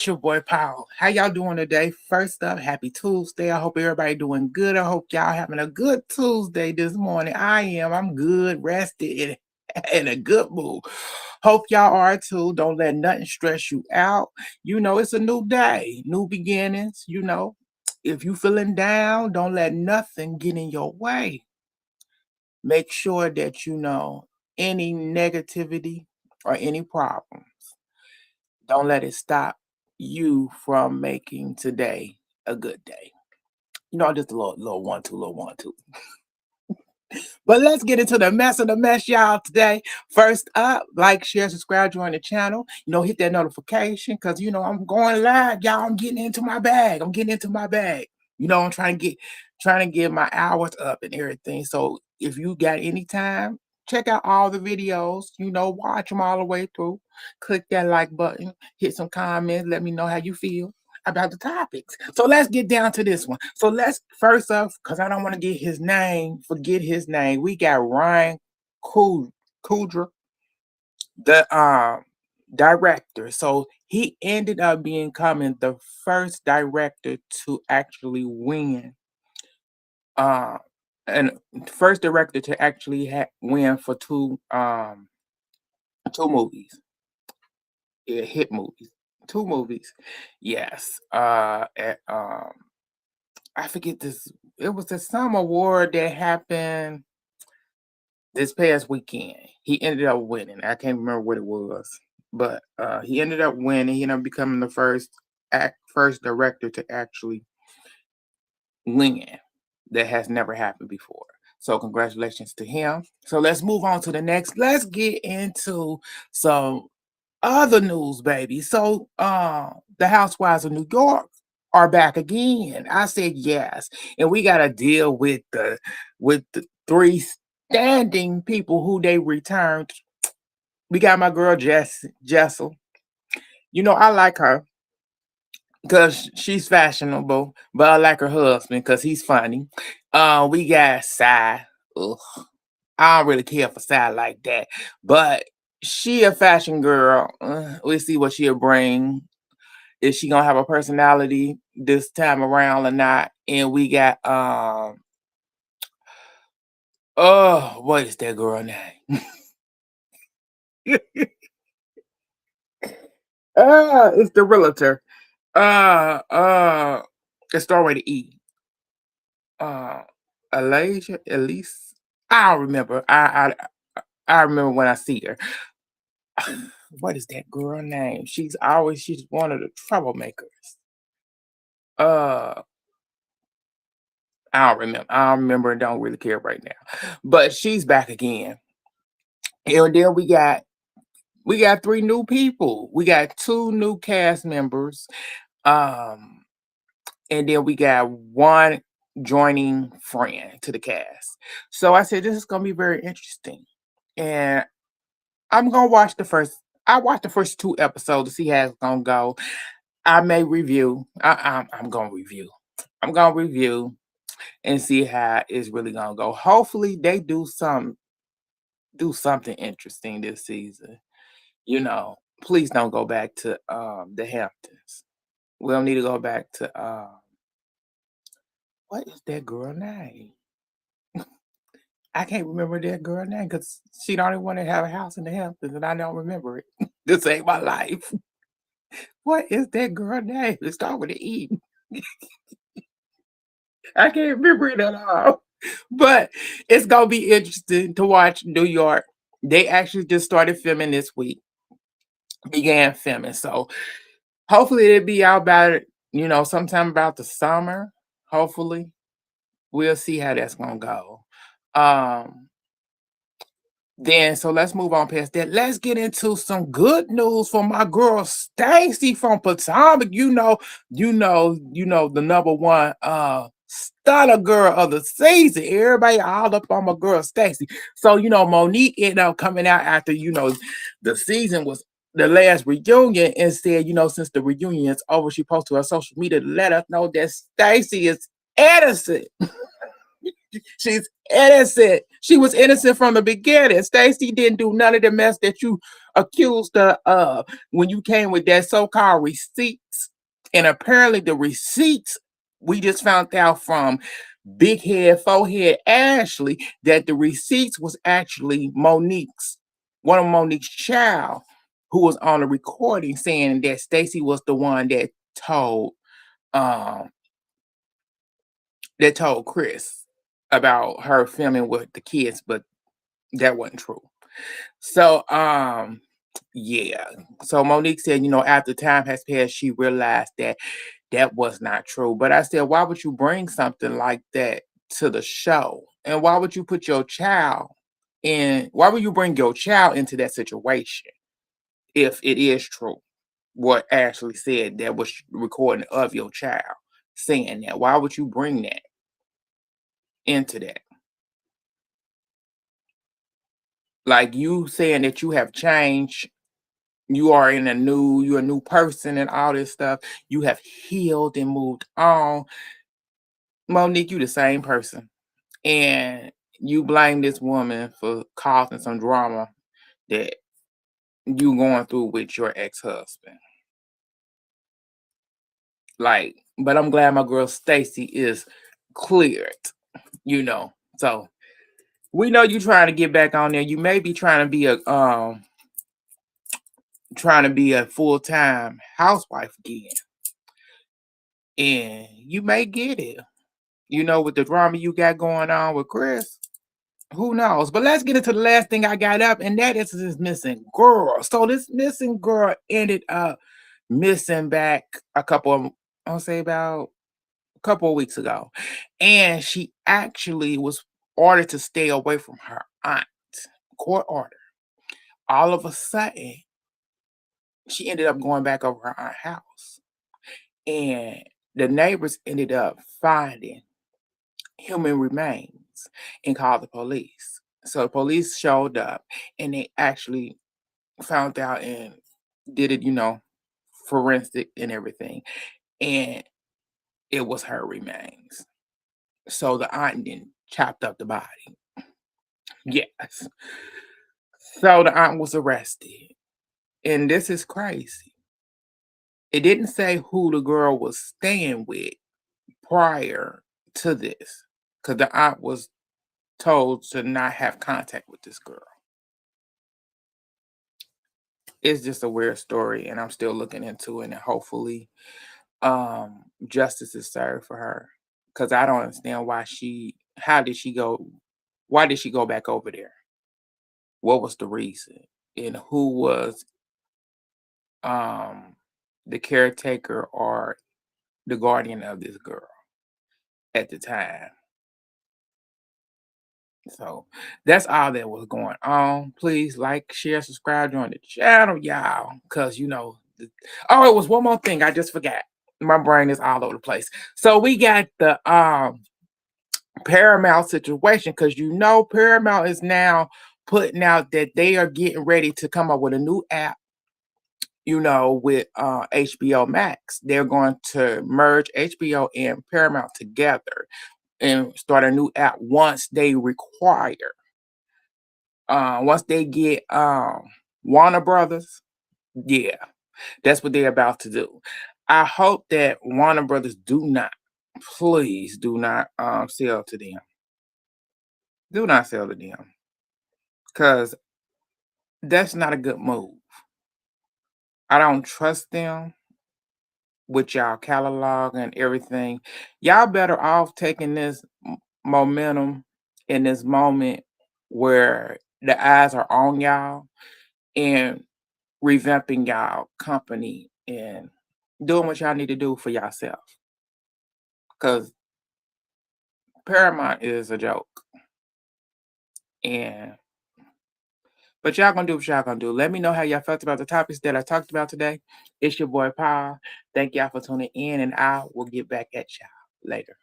It's your boy Paul. How y'all doing today? First up, happy Tuesday. I hope everybody doing good. I hope y'all having a good Tuesday this morning. I am. I'm good, rested, and in a good mood. Hope y'all are too. Don't let nothing stress you out. It's a new day, new beginnings. If you feeling down, don't let nothing get in your way. Make sure that any negativity or any problem. Don't let it stop you from making today a good day. Just a little one, two, little one, two. But let's get into the mess of the mess, y'all, today. First up, like, share, subscribe, join the channel. Hit that notification because, I'm going live, y'all. I'm getting into my bag. I'm getting into my bag. I'm trying to get my hours up and everything. So if you got any time, check out all the videos. Watch them all the way through. Click that like button. Hit some comments. Let me know how you feel about the topics. So let's get down to this one. So let's first up, because I don't want to forget his name. We got Ryan Coogler, the director. So he ended up becoming the first director to actually win. And first director to actually win for two movies. Yeah, hit movies. Two movies. Yes. I forget this. It was some award that happened this past weekend. He ended up winning. I can't remember what it was, but he ended up winning. He ended up becoming the first director to actually win. That has never happened before. So congratulations to him. So let's move on to the next. Let's get into some other news, baby. So the Housewives of New York are back again. I said yes. And we gotta deal with the three standing people who they returned. We got my girl Jessel. I like her because she's fashionable, but I like her husband because he's funny. We got Sai. Ugh, I don't really care for Sai like that, but she a fashion girl. We'll see what she'll bring. Is she gonna have a personality this time around or not? And we got oh, what is that girl name? It's the realtor. It start with an E. Uh, Elise. I don't remember. I remember when I see her. What is that girl name? She's one of the troublemakers. Uh, I don't remember. I don't remember and don't really care right now. But she's back again. And then we got three new people. We got two new cast members. Um, and then we got one joining friend to the cast. So I said this is gonna be very interesting. And I'm gonna watch the first. I watched the first two episodes to see how it's gonna go. I may review. I'm gonna review. I'm gonna review and see how it's really gonna go. Hopefully, they do something interesting this season. Please don't go back to the Hamptons. We don't need to go back to what is that girl name? I can't remember that girl name because she the only one that have a house in the Hamptons and I don't remember it. This ain't my life. What is that girl name? It start with an E. I can't remember it at all. But it's gonna be interesting to watch New York. They actually just started filming this week, began filming. So hopefully it'll be out about it, sometime about the summer. Hopefully. We'll see how that's gonna go. Um then so let's move on past that. Let's get into some good news for my girl Stacy from Potomac. The number one stunner girl of the season. Everybody all up on my girl Stacy. So Monique ended up coming out after the season was the last reunion and said, since the reunion is over, she posted to her social media to let us know that Stacy is innocent. She's innocent. She was innocent from the beginning. Stacy didn't do none of the mess that you accused her of when you came with that so-called receipts. And apparently the receipts we just found out from big head, forehead Ashley that the receipts was actually Monique's, one of Monique's child who was on the recording saying that Stacy was the one told um that told Chris about her filming with the kids, but that wasn't true. So yeah. So Monique said, after time has passed, she realized that that was not true. But I said, why would you bring something like that to the show? And why would you put your child in? Why would you bring your child into that situation if it is true? What Ashley said that was recording of your child saying that. Why would you bring that into that? Like you saying that you have changed, you're a new person and all this stuff. You have healed and moved on. Monique, you the same person. And you blame this woman for causing some drama that you going through with your ex-husband. Like, but I'm glad my girl Stacy is cleared, So we know you trying to get back on there. You may be trying to be a full-time housewife again. And you may get it. With the drama you got going on with Chris. Who knows? But let's get into the last thing I got up, and that is this missing girl. So this missing girl ended up missing back I'll say about a couple of weeks ago. And she actually was ordered to stay away from her aunt. Court order. All of a sudden, she ended up going back over her aunt's house. And the neighbors ended up finding human remains and called the police. So the police showed up and they actually found out and did it, forensic and everything. And it was her remains. So the aunt then chopped up the body. Yes. So the aunt was arrested. And this is crazy. It didn't say who the girl was staying with prior to this. Because the aunt was told to not have contact with this girl. It's just a weird story, and I'm still looking into it, and hopefully, justice is served for her. Because I don't understand how did she go? Why did she go back over there? What was the reason? And who was um the caretaker or the guardian of this girl at the time? So that's all that was going on. Please like, share, subscribe, join the channel, y'all. Oh, it was one more thing I just forgot. My brain is all over the place. So we got the Paramount situation because Paramount is now putting out that they are getting ready to come up with a new app. With HBO Max, they're going to merge HBO and Paramount together and start a new app once they get Warner Brothers. Yeah, that's what they're about to do. I hope that Warner Brothers please do not sell to them. Do not sell to them. Because that's not a good move. I don't trust them with y'all catalog and everything. Y'all better off taking this momentum in this moment where the eyes are on y'all and revamping y'all company and doing what y'all need to do for yourself. Because Paramount is a joke. But y'all gonna do what y'all gonna do. Let me know how y'all felt about the topics that I talked about today. It's your boy Paul. Thank y'all for tuning in, and I will get back at y'all later.